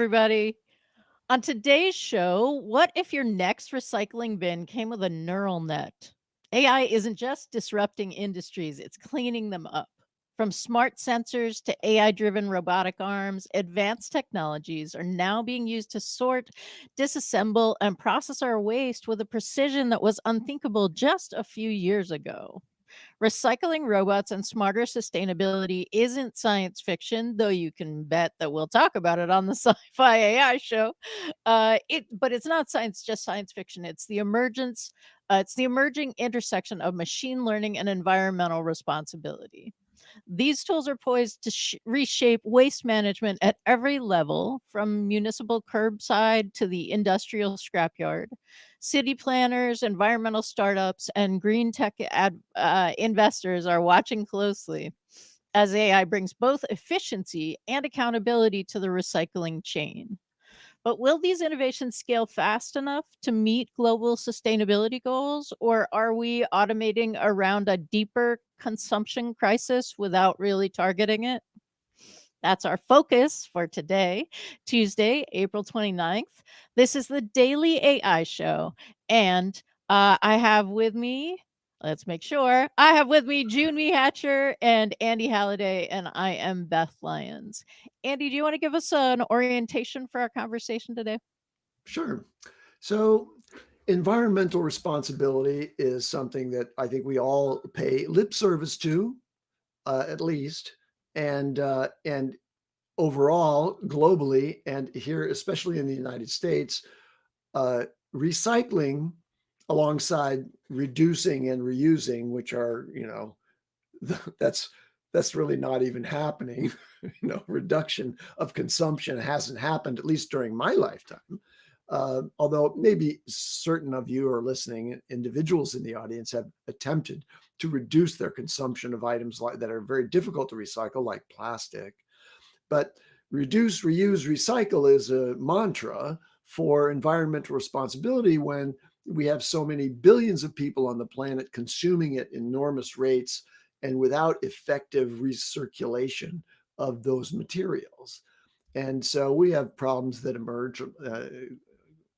everybody. On today's show, what if your next recycling bin came with a neural net? AI isn't just disrupting industries, it's cleaning them up. From smart sensors to AI driven robotic arms, advanced technologies are now being used to sort, disassemble, and process our waste with a precision that was unthinkable just a few years ago. Recycling robots and smarter sustainability isn't science fiction, though you can bet that we'll talk about it on the Sci-Fi AI show. But it's not just science fiction. It's the emerging intersection of machine learning and environmental responsibility. These tools are poised to reshape waste management at every level, from municipal curbside to the industrial scrapyard. City planners, environmental startups, and green tech investors are watching closely as AI brings both efficiency and accountability to the recycling chain. But will these innovations scale fast enough to meet global sustainability goals, or are we automating around a deeper consumption crisis without really targeting it? That's our focus for today, Tuesday, April 29th. This is the Daily AI Show. And I have with me, let's make sure, I have with me June Me Hatcher and Andy Halliday, and I am Beth Lyons. Andy, do you want to give us an orientation for our conversation today? Sure. So, environmental responsibility is something that I think we all pay lip service to, at least, and overall, globally, and here, especially in the United States, uh, recycling alongside reducing and reusing, which are that's that's really not even happening. Reduction of consumption hasn't happened, at least during my lifetime. Although maybe certain of you are listening, individuals in the audience have attempted to reduce their consumption of items that are very difficult to recycle, like plastic. But reduce, reuse, recycle is a mantra for environmental responsibility when we have so many billions of people on the planet consuming at enormous rates and without effective recirculation of those materials. And so we have problems that emerge,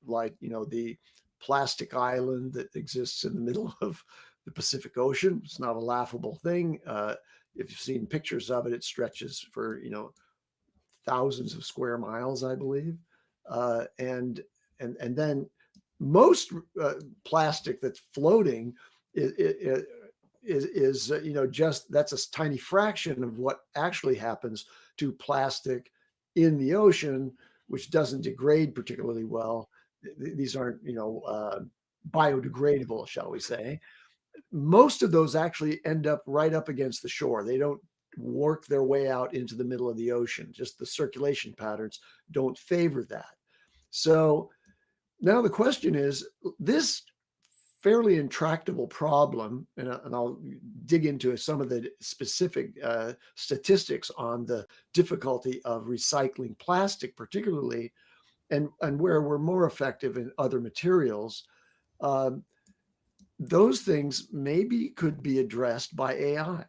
like the plastic island that exists in the middle of the Pacific Ocean. It's not a laughable thing. If you've seen pictures of it, it stretches for thousands of square miles, I believe, and then most plastic that's floating is just that's a tiny fraction of what actually happens to plastic in the ocean, which doesn't degrade particularly well. These aren't biodegradable, shall we say. Most of those actually end up right up against the shore. They don't work their way out into the middle of the ocean. Just the circulation patterns don't favor that. So now the question is, this fairly intractable problem, and I'll dig into some of the specific statistics on the difficulty of recycling plastic, particularly, and where we're more effective in other materials. Those things maybe could be addressed by AI.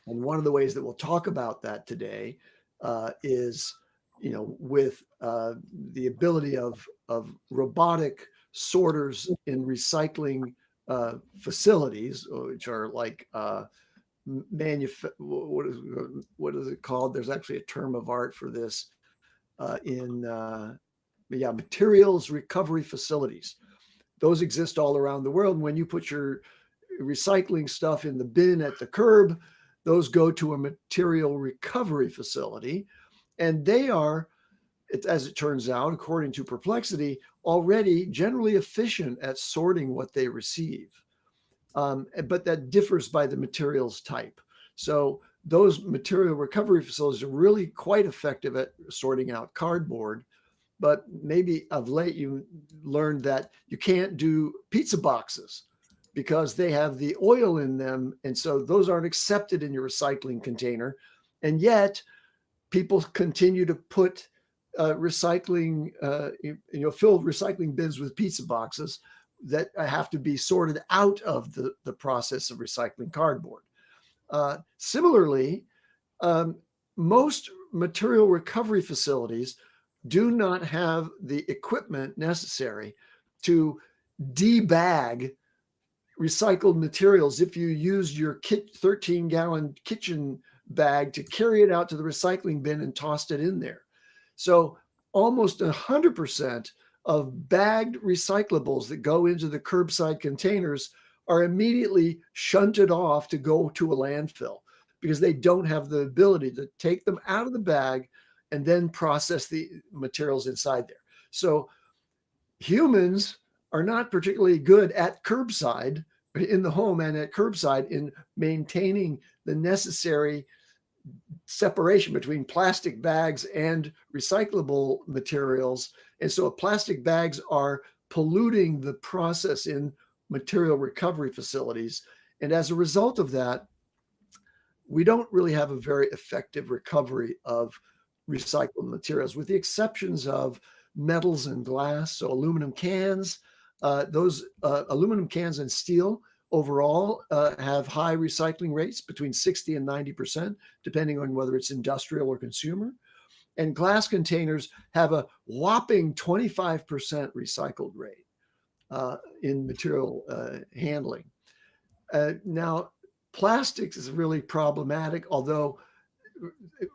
And one of the ways that we'll talk about that today is, with the ability of robotic sorters in recycling facilities, which are like what is it called? There's actually a term of art for this materials recovery facilities. Those exist all around the world. And when you put your recycling stuff in the bin at the curb, those go to a material recovery facility. And they are, as it turns out, according to Perplexity, already generally efficient at sorting what they receive. But that differs by the materials type. So those material recovery facilities are really quite effective at sorting out cardboard. But maybe of late you learned that you can't do pizza boxes because they have the oil in them. And so those aren't accepted in your recycling container. And yet people continue to put filled recycling bins with pizza boxes that have to be sorted out of the process of recycling cardboard. Similarly, most material recovery facilities do not have the equipment necessary to debag recycled materials if you use your 13-gallon kitchen bag to carry it out to the recycling bin and tossed it in there. So almost 100% of bagged recyclables that go into the curbside containers are immediately shunted off to go to a landfill because they don't have the ability to take them out of the bag and then process the materials inside there. So humans are not particularly good at curbside in the home and at curbside in maintaining the necessary separation between plastic bags and recyclable materials. And so plastic bags are polluting the process in material recovery facilities. And as a result of that, we don't really have a very effective recovery of recycled materials, with the exceptions of metals and glass. So aluminum cans, those aluminum cans and steel overall have high recycling rates between 60 and 90%, depending on whether it's industrial or consumer. And glass containers have a whopping 25% recycled rate in material handling. Now, plastics is really problematic, although,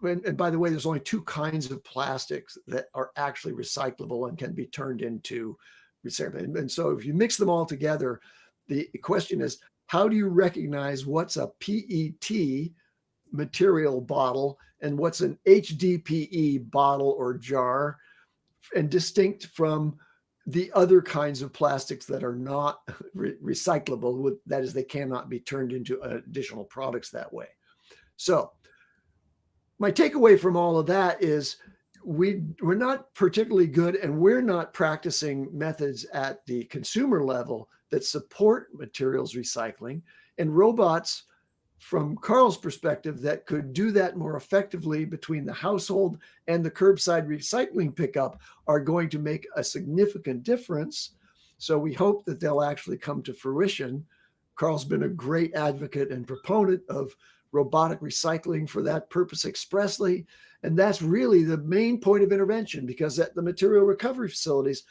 and by the way, there's only two kinds of plastics that are actually recyclable and can be turned into recycling. And so if you mix them all together, the question is, how do you recognize what's a PET material bottle and what's an HDPE bottle or jar, and distinct from the other kinds of plastics that are not recyclable? That is, they cannot be turned into additional products that way. So my takeaway from all of that is we're not particularly good, and we're not practicing methods at the consumer level that support materials recycling. And robots, from Carl's perspective, that could do that more effectively between the household and the curbside recycling pickup are going to make a significant difference. So we hope that they'll actually come to fruition. Carl's been a great advocate and proponent of robotic recycling for that purpose expressly. And that's really the main point of intervention, because at the material recovery facilities,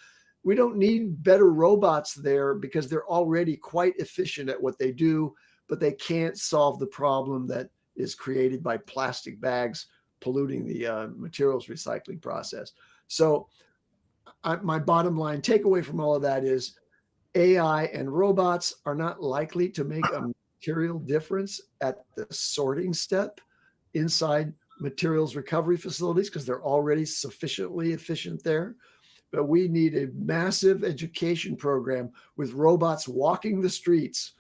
we don't need better robots there because they're already quite efficient at what they do, but they can't solve the problem that is created by plastic bags polluting the materials recycling process. So my bottom line takeaway from all of that is AI and robots are not likely to make a material difference at the sorting step inside materials recovery facilities because they're already sufficiently efficient there. But we need a massive education program with robots walking the streets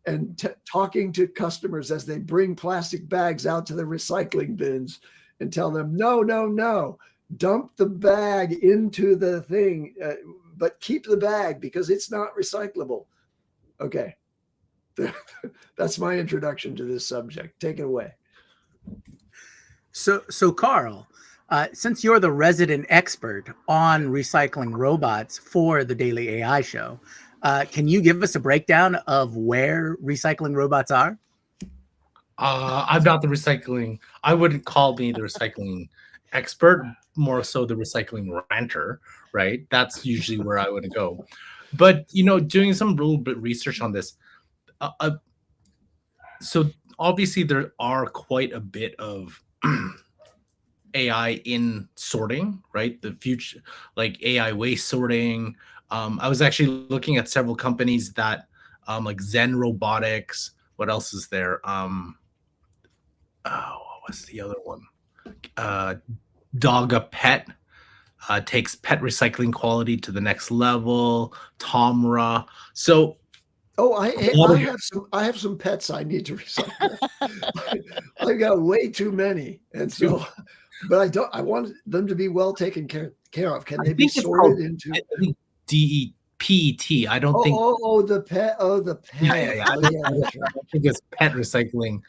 and talking to customers as they bring plastic bags out to the recycling bins and tell them, no, no, no, dump the bag into the thing, but keep the bag because it's not recyclable. Okay. That's my introduction to this subject. Take it away. So Carl, since you're the resident expert on recycling robots for the Daily AI Show, can you give us a breakdown of where recycling robots are? I'm not the recycling. I wouldn't call me the recycling expert, more so the recycling ranter, right? That's usually where I would go. But doing some little bit research on this, so obviously there are quite a bit of AI in sorting, right? The future, like AI waste sorting. I was actually looking at several companies that, like Zen Robotics. What else is there? What was the other one? Dog a Pet takes pet recycling quality to the next level. Tomra. So, I have some pets I need to recycle. I've got way too many, and so, but I want them to be well taken care of. Can they be sorted into? I think DEPT. I don't think. The pet. Oh, the pet. Yeah. I think it's pet recycling.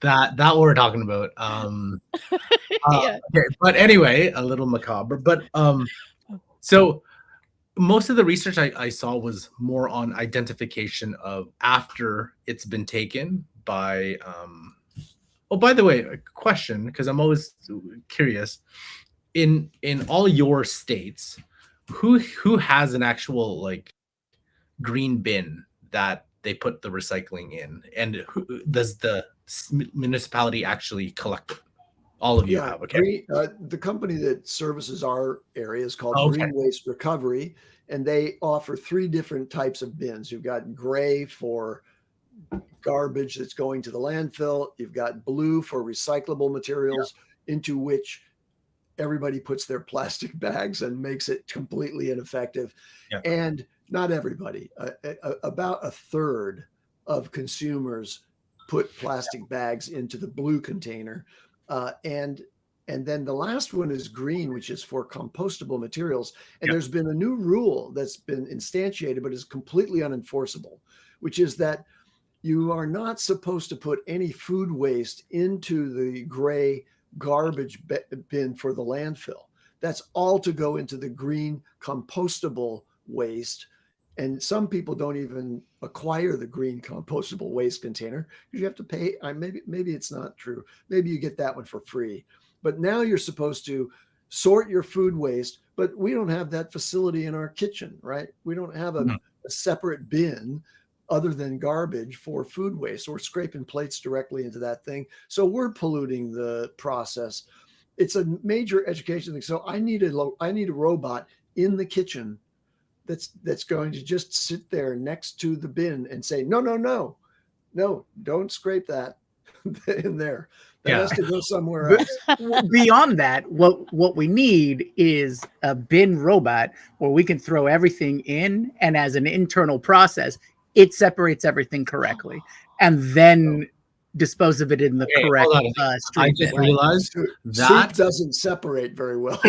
That what we're talking about. Yeah. Okay, but anyway, a little macabre. But so most of the research I saw was more on identification of after it's been taken by. Oh, by the way, a question, because I'm always curious. in all your states, who has an actual like green bin that they put the recycling in, and who does the municipality actually collect it? All of you Yeah, have, okay? the company that services our area is called Okay. Green Waste Recovery, and they offer three different types of bins. You've got gray for garbage that's going to the landfill. You've got blue for recyclable materials, into which everybody puts their plastic bags and makes it completely ineffective. Yeah. And not everybody, about a third of consumers put plastic bags into the blue container. And then the last one is green, which is for compostable materials. And Yeah. there's been a new rule that's been instantiated, but is completely unenforceable, which is that you are not supposed to put any food waste into the gray garbage bin for the landfill. That's all to go into the green compostable waste. And some people don't even acquire the green compostable waste container because you have to pay. Maybe it's not true. Maybe you get that one for free. But now you're supposed to sort your food waste, but we don't have that facility in our kitchen, right? We don't have a separate bin other than garbage for food waste. We're scraping plates directly into that thing. So we're polluting the process. It's a major education thing. So I need a robot in the kitchen that's going to just sit there next to the bin and say, no, don't scrape that in there. That Yeah. has to go somewhere else. Beyond that, what we need is a bin robot where we can throw everything in, and as an internal process, it separates everything correctly, and then dispose of it in the Okay, correct hold on. I stream. just realized Soup that doesn't separate very well.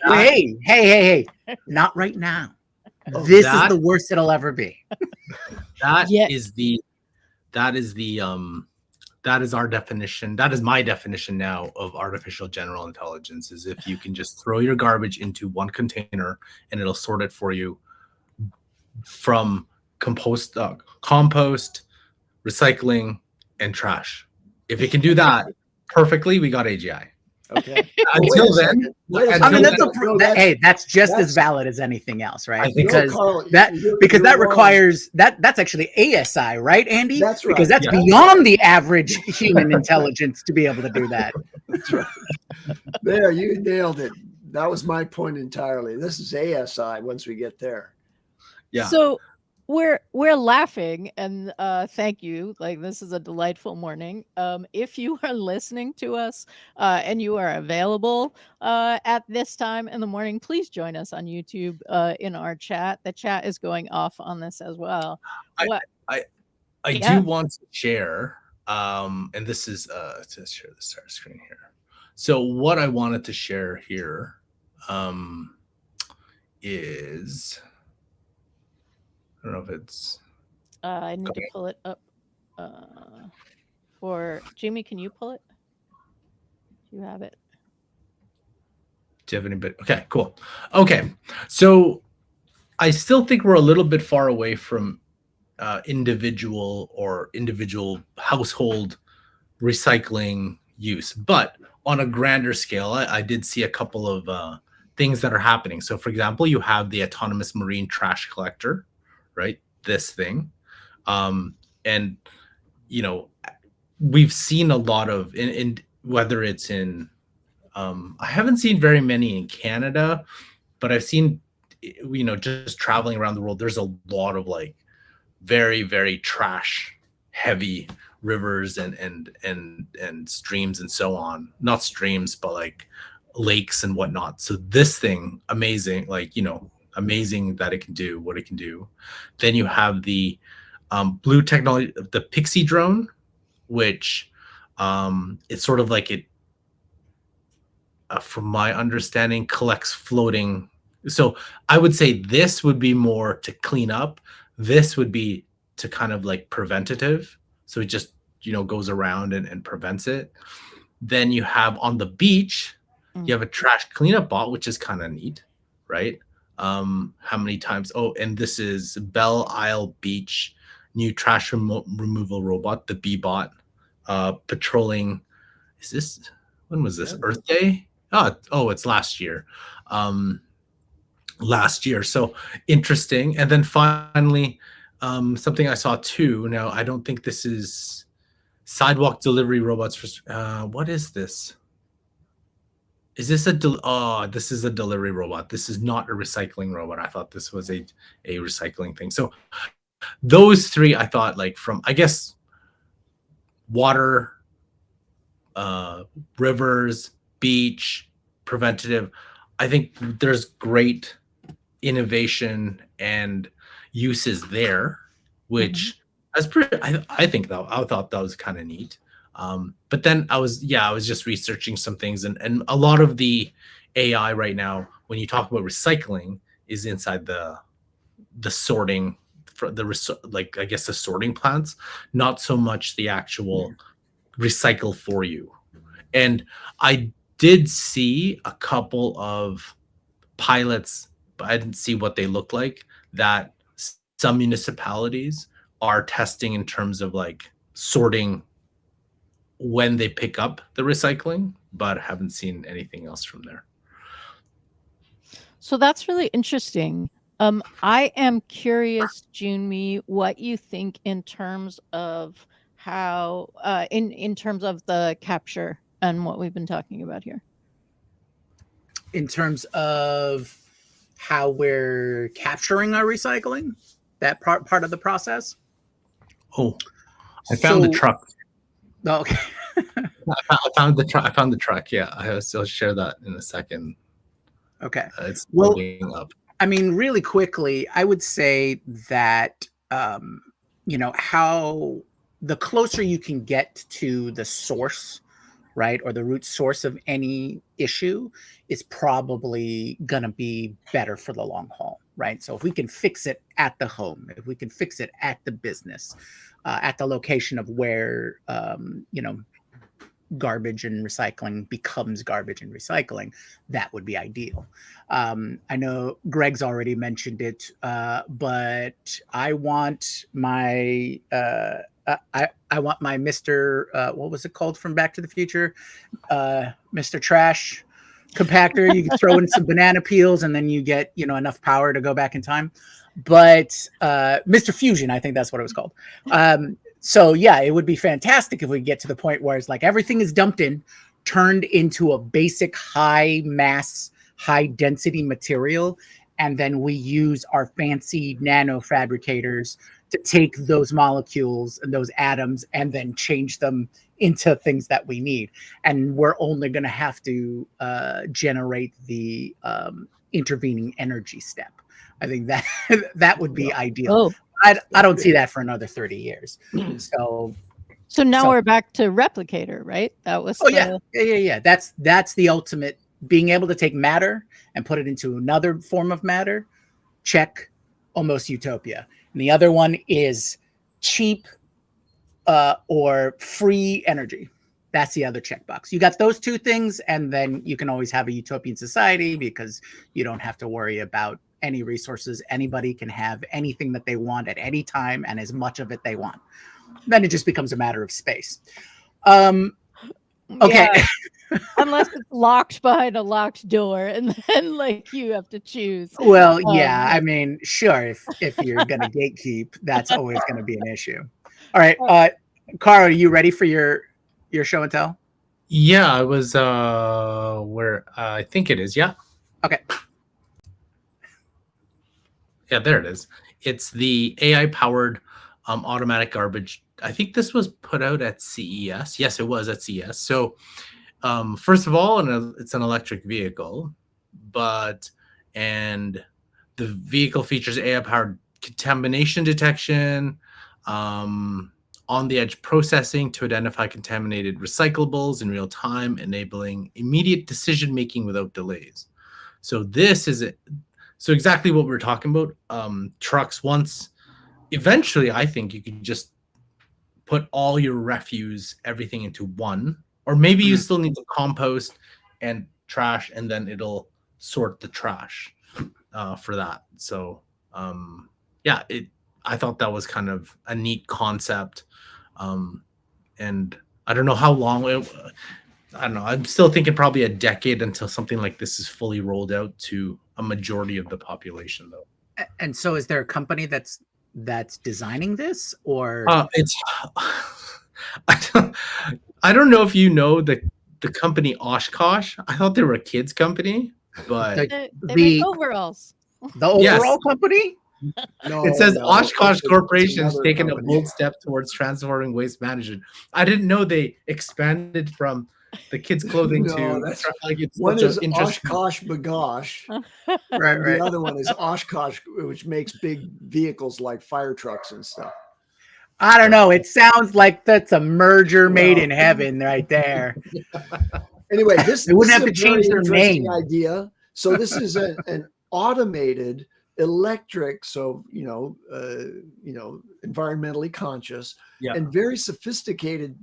Hey, not right now. Oh, This is that- the worst it'll ever be. that Yeah. is the that is our definition. That is my definition now of artificial general intelligence, is if you can just throw your garbage into one container and it'll sort it for you from compost, recycling, and trash. If it can do that perfectly, we got AGI. Okay. Until then, I mean, that's just that's- as valid as anything else, right? I think Because Carl, that you're that wrong. requires that's actually ASI, right, Andy? That's right. Because that's Yeah. beyond the average human intelligence to be able to do that. That's right. There, you nailed it. That was my point entirely. This is ASI once we get there. Yeah. So we're laughing, and thank you. Like, this is a delightful morning. If you are listening to us and you are available at this time in the morning, please join us on YouTube in our chat. The chat is going off on this as well. I Yeah. do want to share, and this is to share the start screen here. So what I wanted to share here is, I don't know if it's I need to pull it up. For Jimmy, can you pull it? Do you have it? Do you have any bit? Okay, cool. Okay, so I still think we're a little bit far away from individual household recycling use, but on a grander scale, I did see a couple of things that are happening. So, for example, you have the autonomous marine trash collector, right? This thing, and we've seen a lot of in whether it's in I haven't seen very many in Canada, but I've seen, just traveling around the world, there's a lot of like very, very trash heavy rivers and streams and so on. Not streams, but like lakes and whatnot. So this thing, amazing, amazing that it can do what it can do. Then you have the blue technology, the Pixie drone, which it's sort of like it, from my understanding, collects floating. So I would say this would be more to clean up. This would be to kind of like preventative. So it just, goes around and prevents it. Then you have on the beach, you have a trash cleanup bot, which is kind of neat, right? How many times? Oh, and this is Belle Isle Beach, new trash removal robot, the B-bot, patrolling. When was this? Earth Day? It's last year. Um, So interesting. And then finally, something I saw too. Now I don't think this is sidewalk delivery robots for. What is this? Is this oh, this is a delivery robot. This is not a recycling robot. I thought this was a recycling thing. So those three, I thought, like, from, I guess, water, uh, rivers, beach, preventative. I think there's great innovation and uses there, Mhm. which that's pretty. I think that I thought that was kind of neat. But then I was just researching some things, and a lot of the AI right now, when you talk about recycling, is inside the sorting for like, I guess, the sorting plants, not so much the actual recycle for you. And I did see a couple of pilots, but I didn't see what they look like, that some municipalities are testing in terms of like sorting when they pick up the recycling, but I haven't seen anything else from there. So that's really interesting. I am curious, Junmi, what you think in terms of how, in terms of the capture and what we've been talking about here. In terms of how we're capturing our recycling, that part of the process. Oh, I found the So, truck. okay. I found the truck. I found the truck. Yeah, I'll share that in a second. Okay. It's Well, loading up. I mean, really quickly, I would say that, how the closer you can get to the source, right, or the root source of any issue, is probably going to be better for the long haul, right? So if we can fix it at the home, if we can fix it at the business, at the location of where, garbage and recycling becomes garbage and recycling, that would be ideal. I know Greg's already mentioned it, but I want my I want my Mr. What was it called from Back to the Future? Mr. Trash compactor. You can throw in some banana peels, and then you get enough power to go back in time. But Mr. Fusion, I think that's what it was called. So yeah, it would be fantastic if we get to the point where it's like everything is dumped in, turned into a basic high mass, high density material, and then we use our fancy nano fabricators to take those molecules and those atoms and then change them into things that we need. And we're only going to have to generate the intervening energy step. I think that that would be ideal. Oh, I don't see that for another 30 years. So now we're back to replicator, right? That was yeah. That's the ultimate, being able to take matter and put it into another form of matter. Check, almost utopia. And the other one is cheap or free energy. That's the other checkbox. You got those two things, and then you can always have a utopian society because you don't have to worry about any resources. Anybody can have anything that they want at any time and as much of it they want. Then it just becomes a matter of space. Okay. Yeah, unless it's locked behind a locked door, and then like you have to choose. Well, yeah. I mean, sure. If you're gonna gatekeep, that's always going to be an issue. All right, Carl, are you ready for your show and tell? Yeah, I was where I think it is. Yeah. Okay. Yeah, there it is. It's the AI powered automatic garbage. I think this was put out at CES. Yes, it was at CES. So, first of all, it's an electric vehicle, and the vehicle features AI powered contamination detection, on the edge processing to identify contaminated recyclables in real time, enabling immediate decision making without delays. So this is it. So exactly what we're talking about. Trucks, once eventually, I think you can just put all your refuse, everything into one, or maybe you still need to compost and trash, and then it'll sort the trash for that. So yeah, I thought that was kind of a neat concept. And I don't know how long I don't know. I'm still thinking probably a decade until something like this is fully rolled out to a majority of the population, though. And so, is there a company that's designing this, or It's I don't, I don't know if you know the company Oshkosh. I thought they were a kids company, but the They make the, overalls. the yes, overall company? it No, says no, Oshkosh it's Corporation has another taken a company. bold step towards transforming waste management. I didn't know they expanded from the kids' clothing No, to that's like it's one such an is interesting. Oshkosh Bagosh, Right, and the right. other one is Oshkosh, which makes big vehicles like fire trucks and stuff. I don't Right. know. It sounds like that's a merger made Well, in heaven right there. anyway, They this wouldn't is have a to change very their interesting name. idea. So this is an automated electric, so environmentally conscious Yeah. and very sophisticated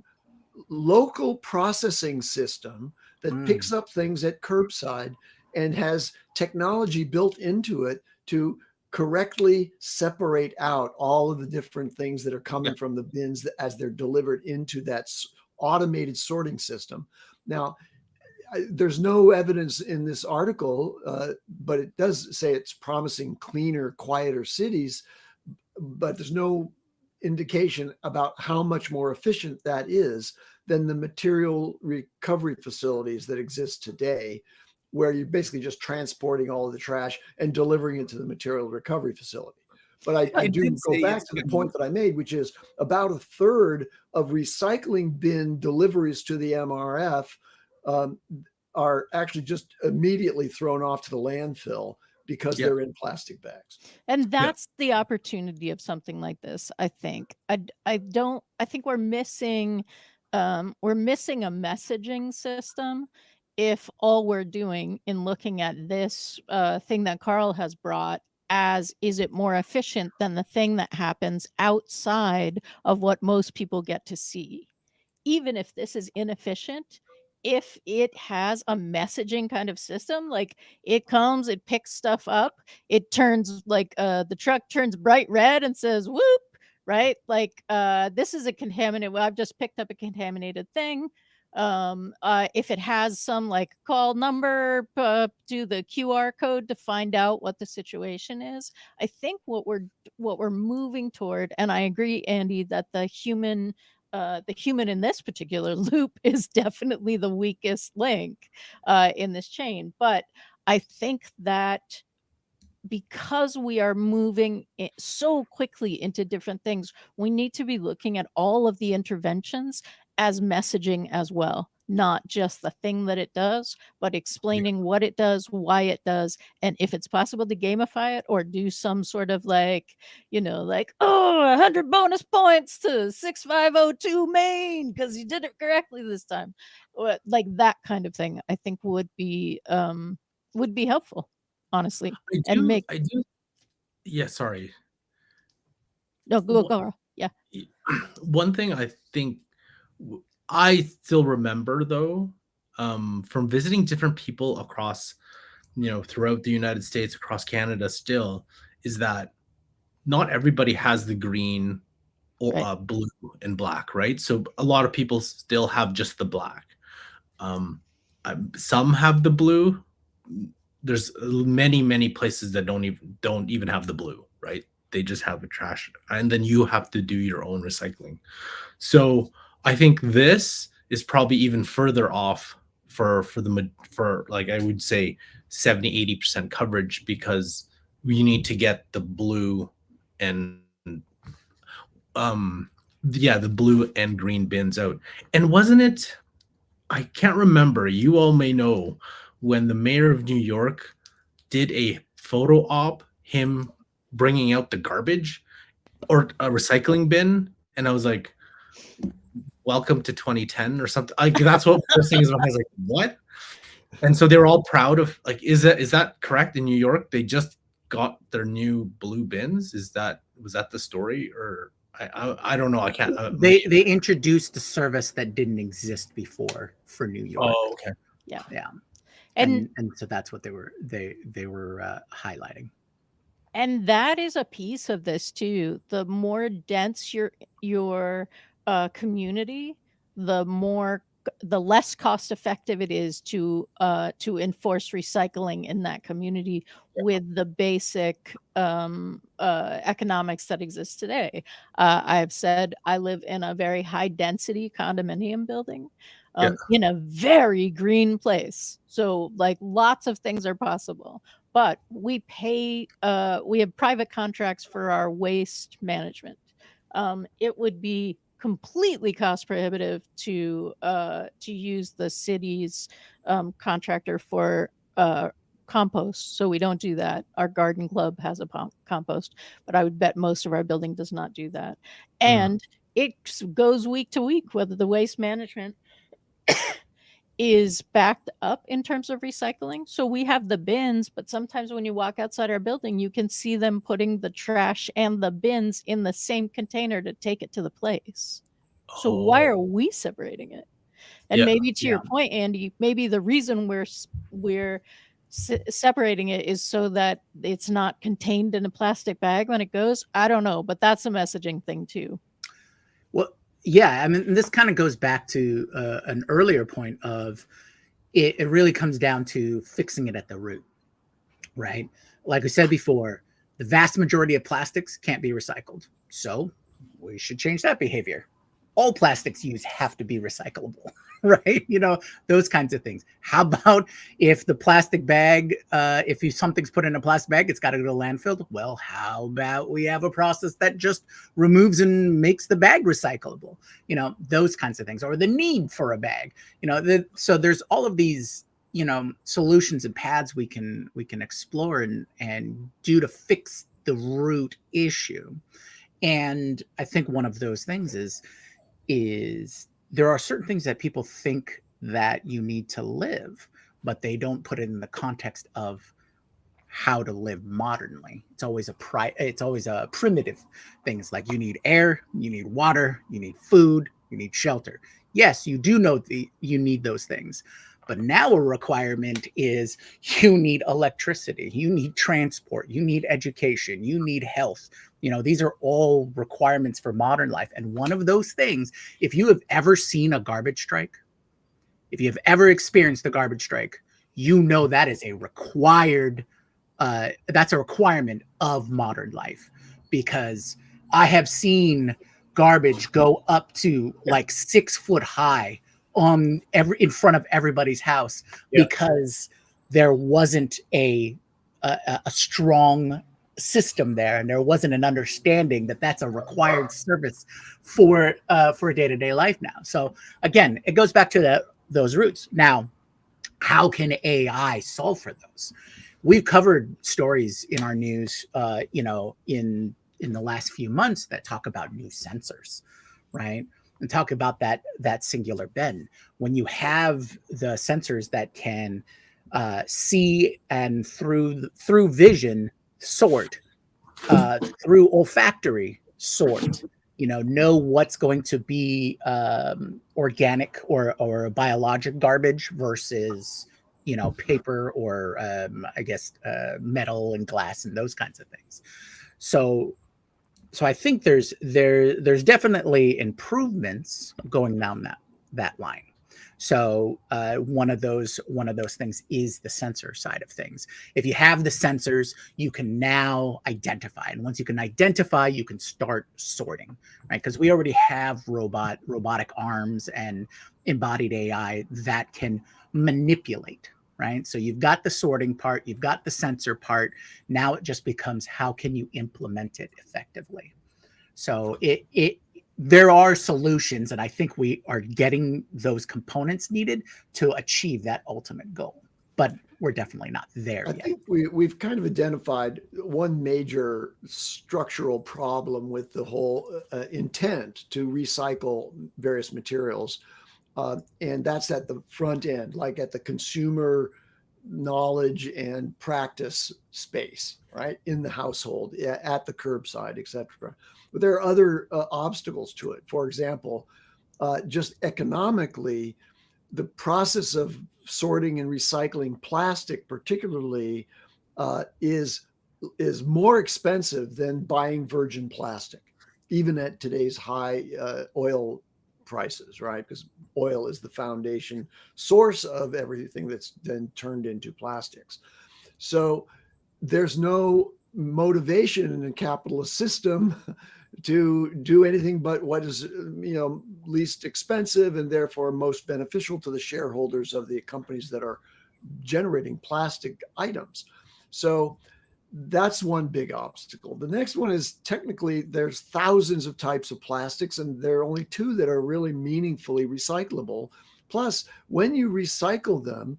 local processing system that picks Mm, up things at curbside and has technology built into it to correctly separate out all of the different things that are Yeah. coming from the bins as they're delivered into that automated sorting system. Now, there's no evidence in this article, but it does say it's promising cleaner, quieter cities, but there's no indication about how much more efficient that is than the material recovery facilities that exist today, where you're basically just transporting all of the trash and delivering it to the material recovery facility. But I It did do go say back it's to the gonna. point that I made, which is about a third of recycling bin deliveries to the MRF um, are actually just immediately thrown off to the landfill because Yeah. they're in plastic bags. And Yeah. that's the opportunity of something like this, I think. I think we're missing a messaging system if all we're doing in looking at this thing that Carl has brought as is it more efficient than the thing that happens outside of what most people get to see. Even if this is inefficient, if it has a messaging kind of system, like it comes, it picks stuff up, it turns like the truck turns bright red and says whoop, right? Like this is a contaminated, well, I've just picked up a contaminated thing. If it has some like call number to the QR code to find out what the situation is, I think what we're moving toward, and I agree, Andy, that the human in this particular loop is definitely the weakest link in this chain. But I think that because we are moving so quickly into different things, we need to be looking at all of the interventions as messaging as well, not just the thing that it does, but Yeah. explaining what it does, why it does, and if it's possible to gamify it or do some sort of like, like, oh, 100 bonus points to 6502 Maine because you did it correctly this time. Like that kind of thing, I think would be helpful, honestly, I and do. make I do. Yeah. Sorry. no, go, Girl. Yeah, One thing I think I still remember though, from visiting different people across, throughout the United States, across Canada, still is that not everybody has the green or right. blue and black, right? So a lot of people still have just the black. Um, some have the blue. There's many, many places that don't even have the blue, right? They just have a trash, and then you have to do your own recycling. So I think this is probably even further off for like I would say 70-80% coverage because we need to get the blue and um yeah, the blue and green bins out. And wasn't it, I can't remember, you all may know, when the mayor of New York did a photo op, him bringing out the garbage or a recycling bin, and I was like, welcome to 2010 or something. Like that's what first thing is. I was like, what? And so they were all proud of, like, is that correct in New York? They just got their new blue bins. Was that the story? Or I don't know. I can't maybe. They introduced a service that didn't exist before for New York. Oh, okay. Yeah. Yeah, And and so that's what they were highlighting. that is a piece of this too. The more dense your community, the more the less cost effective it is to enforce recycling in that community with the basic economics that exist today. I've said I live in a very high density condominium building, Yeah. in a very green place. So like lots of things are possible, but we have private contracts for our waste management. It would be completely cost prohibitive to use the city's contractor for compost. So we don't do that. Our garden club has a compost, but I would bet most of our building does not do that. And it goes week to week whether the waste management is backed up in terms of recycling. So we have the bins, but sometimes when you walk outside our building, you can see them putting the trash and the bins in the same container to take it to the place. So why are Oh, we separating it? And yeah. maybe to Yeah. your point, Andy, maybe the reason we're separating it is so that it's not contained in a plastic bag when it goes. I don't know, but that's a messaging thing too. Well, yeah. I mean, this kind of goes back to an earlier point of it really comes down to fixing it at the root, right? Like we said before, the vast majority of plastics can't be recycled. So we should change that behavior. All plastics used have to be recyclable, right? Those kinds of things. How about if the plastic bag, if something's put in a plastic bag, it's got to go to landfill? Well, how about we have a process that just removes and makes the bag recyclable? Those kinds of things, or the need for a bag. So there's all of these solutions and paths we can explore and do to fix the root issue. And I think one of those things is there are certain things that people think that you need to live, but they don't put it in the context of how to live modernly. It's always a primitive things, like you need air, you need water, you need food, you need shelter. Yes, you do know you need those things. But now a requirement is you need electricity, you need transport, you need education, you need health. These are all requirements for modern life. And one of those things, if you have ever seen a garbage strike, if you have ever experienced a garbage strike, that is that's a requirement of modern life, because I have seen garbage go up to like 6 foot high in front of everybody's house, Yeah. because there wasn't a strong system there, and there wasn't an understanding that that's a required service for day-to-day life now. So again, it goes back to those roots. Now, how can AI solve for those? We've covered stories in our news, in the last few months that talk about new sensors, right? And talk about that singular bin. When you have the sensors that can see and through vision sort, through olfactory sort, know what's going to be organic or biologic garbage versus paper or I guess metal and glass and those kinds of things. So I think there's definitely improvements going down that line. So one of those things is the sensor side of things. If you have the sensors, you can now identify, and once you can identify, you can start sorting, right? Because we already have robotic arms and embodied AI that can manipulate, right? So you've got the sorting part, you've got the sensor part. Now it just becomes, how can you implement it effectively? So there are solutions, and I think we are getting those components needed to achieve that ultimate goal. But we're definitely not there I yet. think we've kind of identified one major structural problem with the whole intent to recycle various materials. And that's at the front end, like at the consumer knowledge and practice space, right? In the household, at the curbside, et cetera. But there are other obstacles to it. For example, just economically, the process of sorting and recycling plastic, particularly, is more expensive than buying virgin plastic, even at today's high oil prices, right? Because oil is the foundation source of everything that's then turned into plastics. So there's no motivation in a capitalist system to do anything but what is least expensive and therefore most beneficial to the shareholders of the companies that are generating plastic items. So that's one big obstacle. The next one is technically there's thousands of types of plastics and there are only two that are really meaningfully recyclable. Plus, when you recycle them,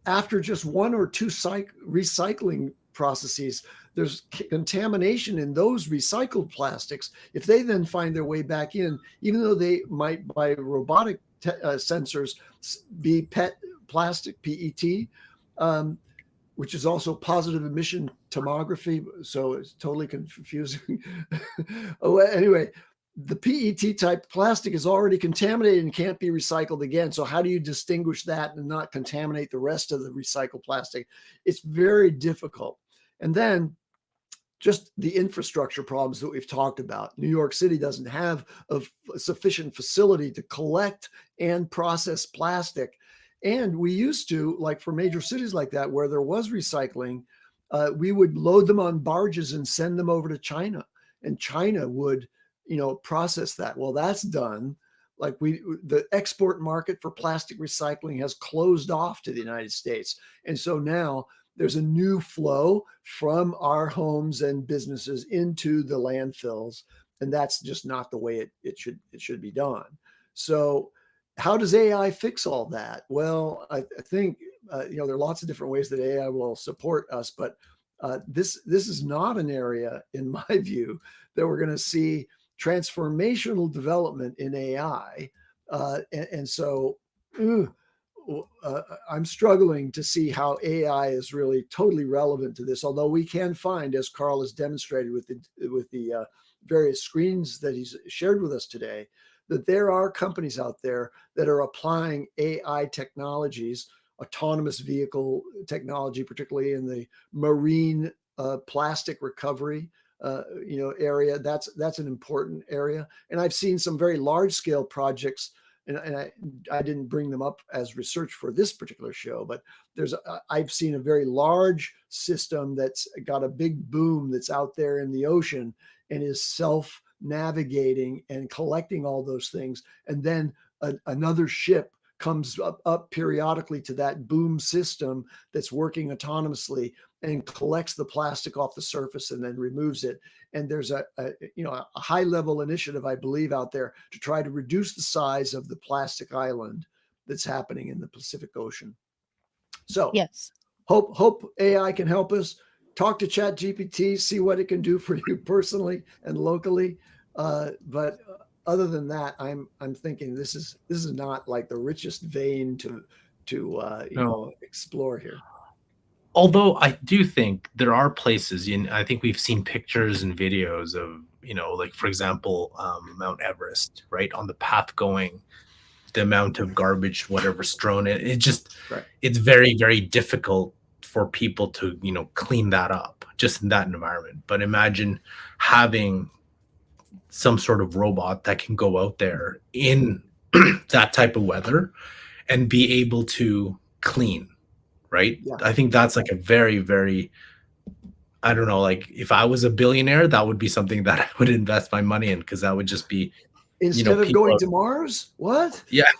after just one or two recycling processes, there's contamination in those recycled plastics. If they then find their way back in, even though they might by robotic sensors be PET plastic, PET, which is also positive emission tomography. So it's totally confusing. Oh, anyway, the PET type plastic is already contaminated and can't be recycled again. So how do you distinguish that and not contaminate the rest of the recycled plastic? It's very difficult. And then just the infrastructure problems that we've talked about. New York City doesn't have a sufficient facility to collect and process plastic. And we used to, like for major cities like that, where there was recycling, we would load them on barges and send them over to China. And China would, process that. Well, that's done. Like the export market for plastic recycling has closed off to the United States. And so now there's a new flow from our homes and businesses into the landfills. And that's just not the way it should be done. So how does AI fix all that? Well, I think there are lots of different ways that AI will support us, but this is not an area, in my view, that we're going to see transformational development in AI, and so I'm struggling to see how AI is really totally relevant to this. Although we can find, as Carl has demonstrated with the various screens that he's shared with us today, that there are companies out there that are applying AI technologies, autonomous vehicle technology, particularly in the marine plastic recovery area. That's an important area. And I've seen some very large scale projects, and I didn't bring them up as research for this particular show, but I've seen a very large system that's got a big boom that's out there in the ocean and is self-navigating and collecting all those things. And then another ship comes up periodically to that boom system that's working autonomously and collects the plastic off the surface and then removes it. And there's a high level initiative, I believe, out there to try to reduce the size of the plastic island that's happening in the Pacific Ocean. So Yes. Hope AI can help us. Talk to ChatGPT, see what it can do for you personally and locally. But other than that, I'm thinking this is not like the richest vein to explore here. Although I do think there are places, I think we've seen pictures and videos of, like for example, Mount Everest, right, on the path going, the amount of garbage, whatever's thrown in, it's very, very difficult for people to, clean that up just in that environment. But imagine having some sort of robot that can go out there in that type of weather and be able to clean, right? Yeah. I think that's like a very, very, I don't know, like if I was a billionaire, that would be something that I would invest my money in, because that would just be instead of going to Mars. What? Yeah,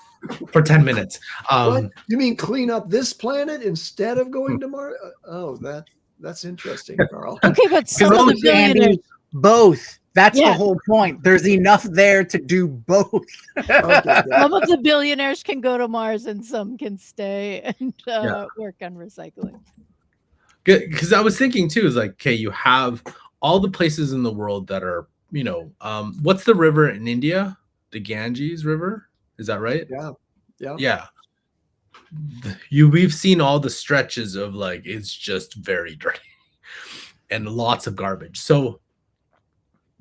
for 10 minutes. What? You mean clean up this planet instead of going to Mars? Oh, that's interesting, Carl. Okay, but some of the billionaires, both. That's Yeah. the whole point. There's enough there to do both. Okay, some of the billionaires can go to Mars and some can stay and work on recycling. Good, because I was thinking too, is like, okay, you have all the places in the world that are, what's the river in India? The Ganges River, is that right? Yeah. We've seen all the stretches of like it's just very dirty and lots of garbage. So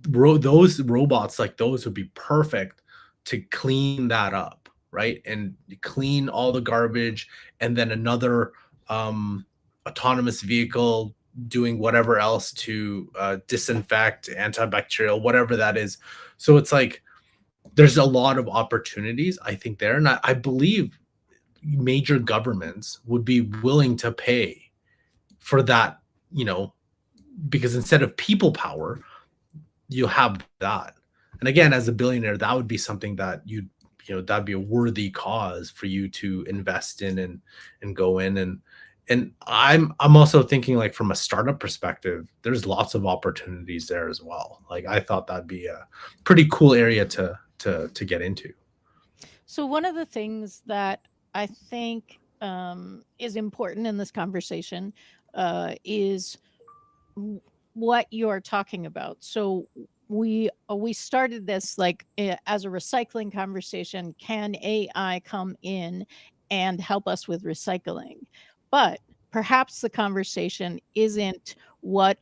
those robots like those would be perfect to clean that up, right? And clean all the garbage, and then another autonomous vehicle doing whatever else to disinfect, antibacterial, whatever that is. So it's like there's a lot of opportunities, I think, there. And I believe major governments would be willing to pay for that, because instead of people power, you have that. And again, as a billionaire, that would be something that that'd be a worthy cause for you to invest in and go in. And I'm also thinking, like, from a startup perspective, there's lots of opportunities there as well. Like, I thought that'd be a pretty cool area to get into. So one of the things that I think is important in this conversation is what you're talking about. So we started this like as a recycling conversation. Can AI come in and help us with recycling? But perhaps the conversation isn't what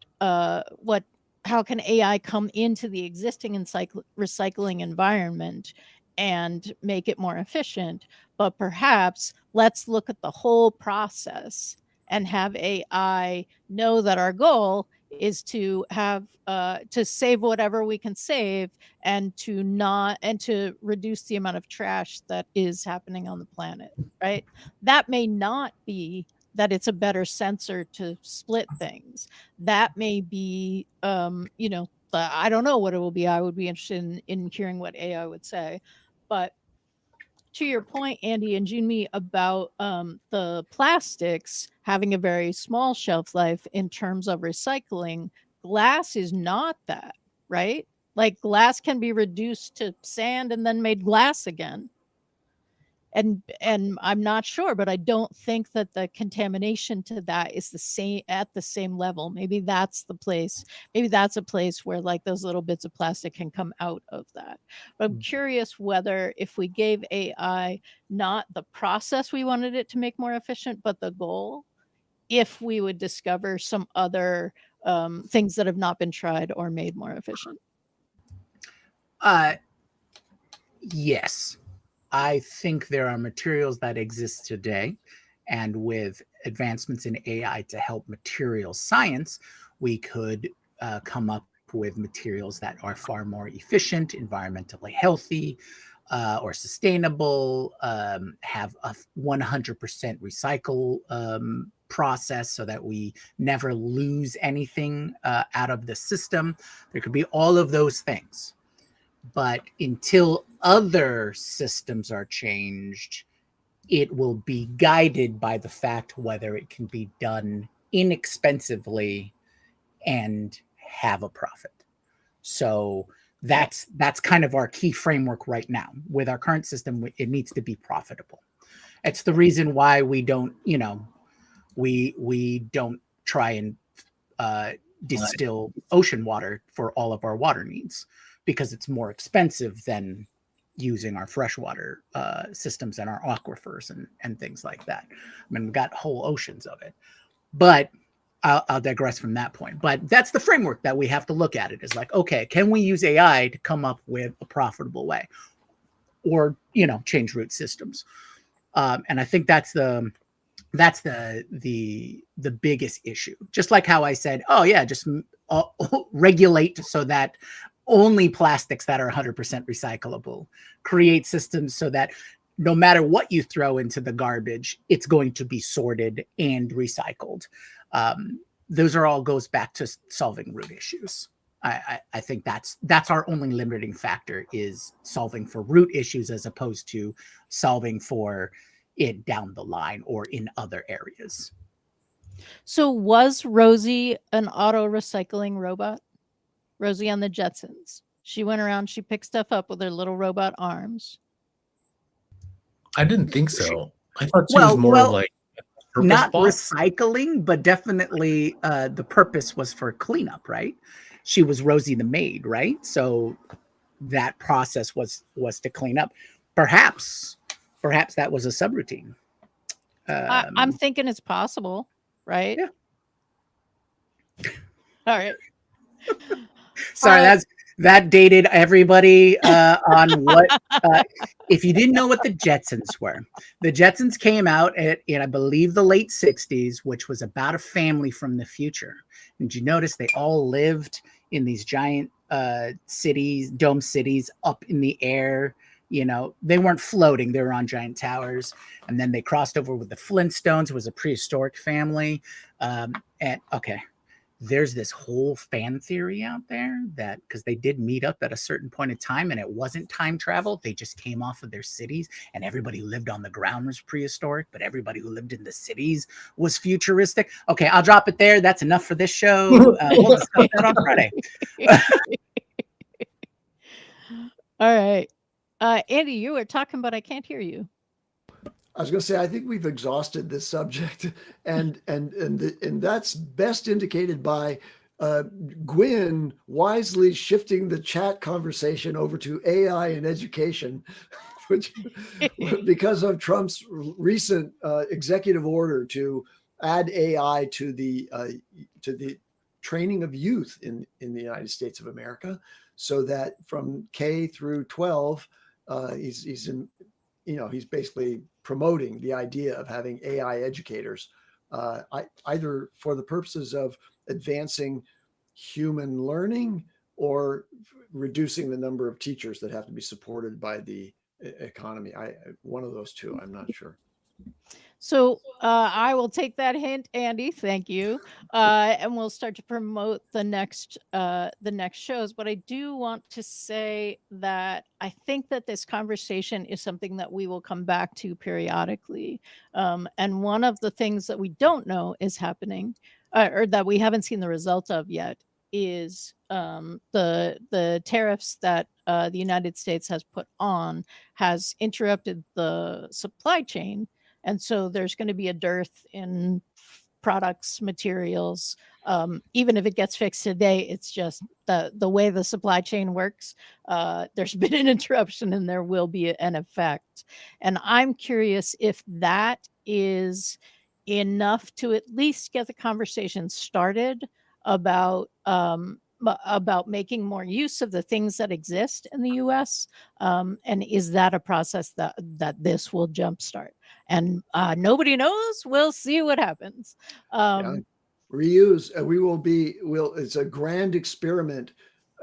how can AI come into the existing recycling environment and make it more efficient, but perhaps let's look at the whole process and have AI know that our goal is to have to save whatever we can save and to reduce the amount of trash that is happening on the planet, right? That may not be that it's a better sensor to split things. That may be I don't know what it will be. I would be interested in hearing what AI would say. But to your point, Andy and Junmi, about the plastics having a very small shelf life in terms of recycling, glass is not that, right? Like glass can be reduced to sand and then made glass again. And I'm not sure, but I don't think that the contamination to that is the same at the same level. Maybe that's the place. Maybe that's a place where like those little bits of plastic can come out of that. But I'm curious whether if we gave AI not the process we wanted it to make more efficient, but the goal, if we would discover some other things that have not been tried or made more efficient. Yes. I think there are materials that exist today, and with advancements in AI to help material science, we could come up with materials that are far more efficient, environmentally healthy, or sustainable, have a 100% recycle process so that we never lose anything out of the system. There could be all of those things. But until other systems are changed, it will be guided by the fact whether it can be done inexpensively and have a profit. So that's kind of our key framework right now. With our current system, it needs to be profitable. It's the reason why we don't, we don't try and distill ocean water for all of our water needs, because it's more expensive than using our freshwater systems and our aquifers and things like that. I mean, we've got whole oceans of it. But I'll digress from that point. But that's the framework that we have to look at it. Is like, okay, can we use AI to come up with a profitable way, or change root systems? And I think that's the biggest issue. Just like how I said, oh yeah, just regulate so that only plastics that are 100% recyclable. Create systems so that no matter what you throw into the garbage, it's going to be sorted and recycled. Those are all goes back to solving root issues. I think that's our only limiting factor, is solving for root issues as opposed to solving for it down the line or in other areas. So was Rosie an auto recycling robot? Rosie on the Jetsons. She went around, she picked stuff up with her little robot arms. I didn't think so. I thought she was more of like not bot. Recycling, but definitely the purpose was for cleanup, right? She was Rosie the maid, right? So that process was to clean up. Perhaps that was a subroutine. I'm thinking it's possible, right? Yeah. All right. Sorry, that dated everybody on what. If you didn't know what the Jetsons were, the Jetsons came out in I believe the late '60s, which was about a family from the future. And you notice they all lived in these giant cities, dome cities up in the air. You know, they weren't floating; they were on giant towers. And then they crossed over with the Flintstones. It was a prehistoric family. And okay, there's this whole fan theory out there that because they did meet up at a certain point in time and it wasn't time travel, they just came off of their cities and everybody who lived on the ground was prehistoric, but everybody who lived in the cities was futuristic. Okay, I'll drop it there. That's enough for this show. We'll discuss that on Friday. All right. Andy, you were talking, but I can't hear you. I was going to say, I think we've exhausted this subject, and that's best indicated by Gwyn wisely shifting the chat conversation over to AI and education, which because of Trump's recent executive order to add AI to the training of youth in the United States of America, so that from K through 12, he's in, he's basically promoting the idea of having AI educators, either for the purposes of advancing human learning or reducing the number of teachers that have to be supported by the economy. One of those two, I'm not sure. So I will take that hint, Andy. Thank you, and we'll start to promote the next shows. But I do want to say that I think that this conversation is something that we will come back to periodically. And one of the things that we don't know is happening, or that we haven't seen the result of yet, is the tariffs that the United States has put on has interrupted the supply chain, and so there's going to be a dearth in products, materials. Even if it gets fixed today, it's just the way the supply chain works. There's been an interruption, and there will be an effect. And I'm curious if that is enough to at least get the conversation started about about making more use of the things that exist in the U.S. And is that a process that this will jumpstart? And nobody knows. We'll see what happens. Yeah. Reuse. It's a grand experiment,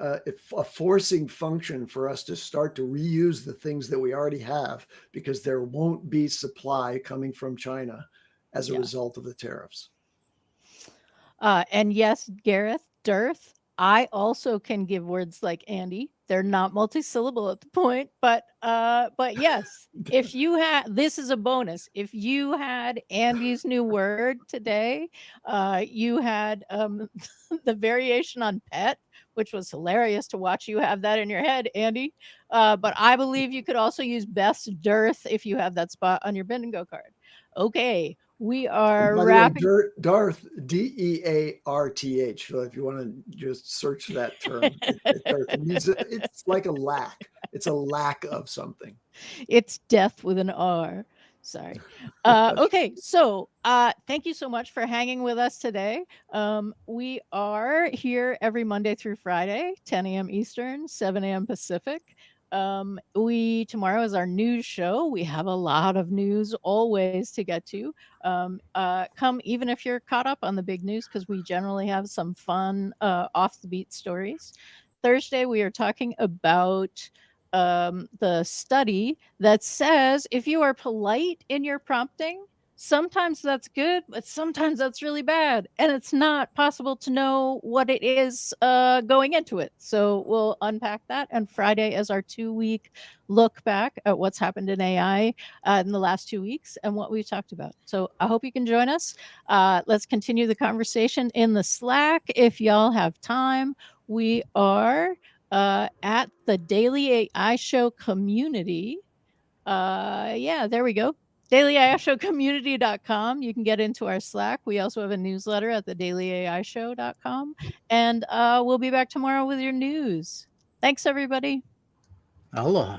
a forcing function for us to start to reuse the things that we already have, because there won't be supply coming from China as a result of the tariffs. And yes, Gareth, dearth. I also can give words like Andy. They're not multisyllable at the point, but yes, if you had, this is a bonus. If you had Andy's new word today, you had the variation on pet, which was hilarious to watch you have that in your head, Andy. But I believe you could also use best dearth if you have that spot on your bingo card. Okay, we are By wrapping. the way, Darth, Dearth. So if you want to just search that term, it's like a lack. It's a lack of something. It's death with an R. Sorry. Okay, so thank you so much for hanging with us today. We are here every Monday through Friday, 10 a.m. Eastern, 7 a.m. Pacific. Tomorrow is our news show. We have a lot of news always to get to. Come even if you're caught up on the big news, because we generally have some fun off the beat stories. Thursday, we are talking about the study that says if you are polite in your prompting, sometimes that's good, but sometimes that's really bad. And it's not possible to know what it is going into it. So we'll unpack that. And Friday is our 2-week look back at what's happened in AI in the last 2 weeks and what we've talked about. So I hope you can join us. Let's continue the conversation in the Slack if y'all have time. We are at the Daily AI Show community. There we go. DailyAIShowCommunity.com. You can get into our Slack. We also have a newsletter at the DailyAIShow.com. And we'll be back tomorrow with your news. Thanks, everybody. Aloha.